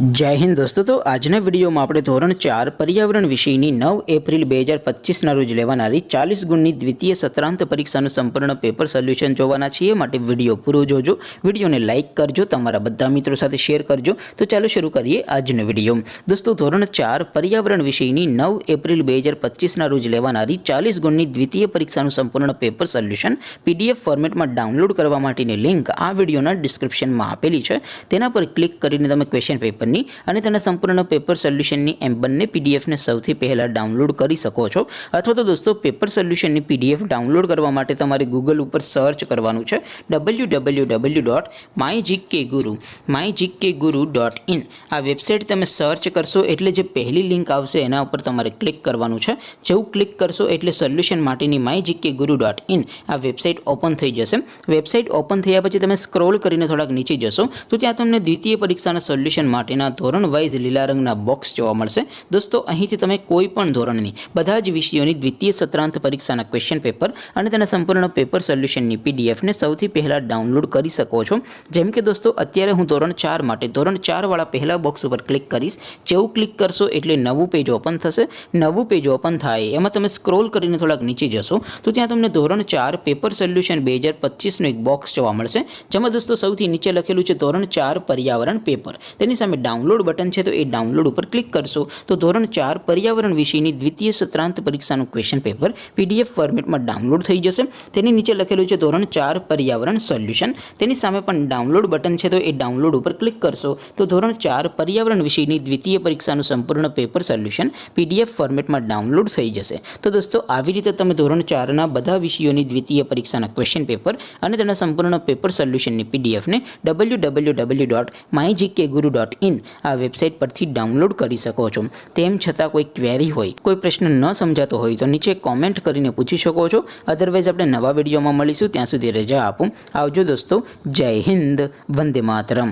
जय हिंद दोस्तों। तो आजना विडियो में आपणे धोरण 4 पर्यावरण विषयनी 9 एप्रिल 2025 ना रोज लेवानारी 40 गुणनी द्वितीय सत्रांत परीक्षाનું संपूर्ण पेपर सोल्यूशन जोवाना छीए। माटे विडियो पूरो जोजो, विडियोने लाइक करजो, तमारा बधा मित्रों साथे शेर करजो। तो चालो शुरू करिए आजनो विडियो। दोस्तों धोरण 4 पर्यावरण विषयनी 9 एप्रिल 2025 ना रोज लेवानारी 40 गुणनी द्वितीय परीक्षाનું संपूर्ण पेपर सोल्यूशन पीडीएफ फॉर्मेट में डाउनलॉड करवा माटेनी लिंक आ विडियोना डिस्क्रिप्शन में आपेली छे। तेना पर क्लिक करीने तमे क्वेश्चन पेपर અને તેના સંપૂર્ણ પેપર સોલ્યુશનની એમ બંને પીડીએફને સૌથી પહેલા ડાઉનલોડ કરી શકો છો। અથવા તો દોસ્તો પેપર સોલ્યુશનની પીડીએફ ડાઉનલોડ કરવા માટે તમારે ગૂગલ ઉપર સર્ચ કરવાનું છે www.mygkguru.in। આ વેબસાઇટ તમે સર્ચ કરશો એટલે જે પહેલી લિંક આવશે એના ઉપર તમારે ક્લિક કરવાનું છે। જેવું ક્લિક કરશો એટલે સોલ્યુશન માટેની mygkguru.in આ વેબસાઇટ ઓપન થઈ જશે। વેબસાઇટ ઓપન થયા પછી તમે સ્ક્રોલ કરીને થોડાક નીચે જશો તો ત્યાં તમને દ્વિતીય પરીક્ષાના સોલ્યુશન માટેના ધોરણ વાઇઝ લીલા રંગના બોક્સ જોવા મળશે। દોસ્તો અહીંથી તમે કોઈ પણ ધોરણની બધા જ વિષયોની દ્વિતીય સત્રાંત પરીક્ષાના ક્વેશ્ચન પેપર અને તેના સંપૂર્ણ પેપર સોલ્યુશનની પીડીએફને સૌથી પહેલા ડાઉનલોડ કરી શકો છો। જેમ કે દોસ્તો અત્યારે હું ધોરણ 4 માટે ધોરણ 4 વાળા પહેલા બોક્સ ઉપર ક્લિક કરીશ। જેવું ક્લિક કરશો એટલે નવું પેજ ઓપન થશે। નવું પેજ ઓપન થાય એમાં તમે સ્ક્રોલ કરીને થોડાક નીચે જશો તો ત્યાં તમને ધોરણ 4 પેપર સોલ્યુશન 2025 નું એક બોક્સ જોવા મળશે। જેમાં દોસ્તો સૌથી નીચે લખેલું છે ધોરણ 4 पर्यावरण पेपर। તેની સામે डाउनलॉड बटन है तो ये डाउनलॉड पर क्लिक करशो तो धोरण 4 पर्यावरण विषयनी द्वितीय सत्रांत परीक्षाનું क्वेश्चन पेपर पीडीएफ फॉर्मेट में डाउनलॉड थई जशे। तेनी नीचे लखेलुं छे धोरण 4 पर्यावरण सोल्यूशन। तेनी सामे पण डाउनलॉड बटन है तो ये डाउनलॉड पर क्लिक करशो तो धोरण 4 पर्यावरण विषयनी द्वितीय परीक्षाનું संपूर्ण पेपर सोल्यूशन पीडीएफ फॉर्मेट में डाउनलॉड थई जशे। तो दोस्तों આવી રીતે તમે ધોરણ 4 ના બધા વિષયોની દ્વિતીય પરીક્ષાના ક્વેશ્ચન પેપર અને તેના સંપૂર્ણ પેપર સોલ્યુશનની પીડીએફ ને www.mygkguru.in આ વેબસાઇટ પરથી ડાઉનલોડ કરી શકો છો। તેમ છતાં કોઈ ક્વેરી હોય, કોઈ પ્રશ્ન ન સમજાતો હોય તો નીચે કોમેન્ટ કરીને પૂછી શકો છો। અધરવાઇઝ આપણે નવા વિડીયોમાં મળીશું, ત્યાં સુધી રજા આપો। આવજો દોસ્તો। જય હિન્દ, વંદે માતરમ।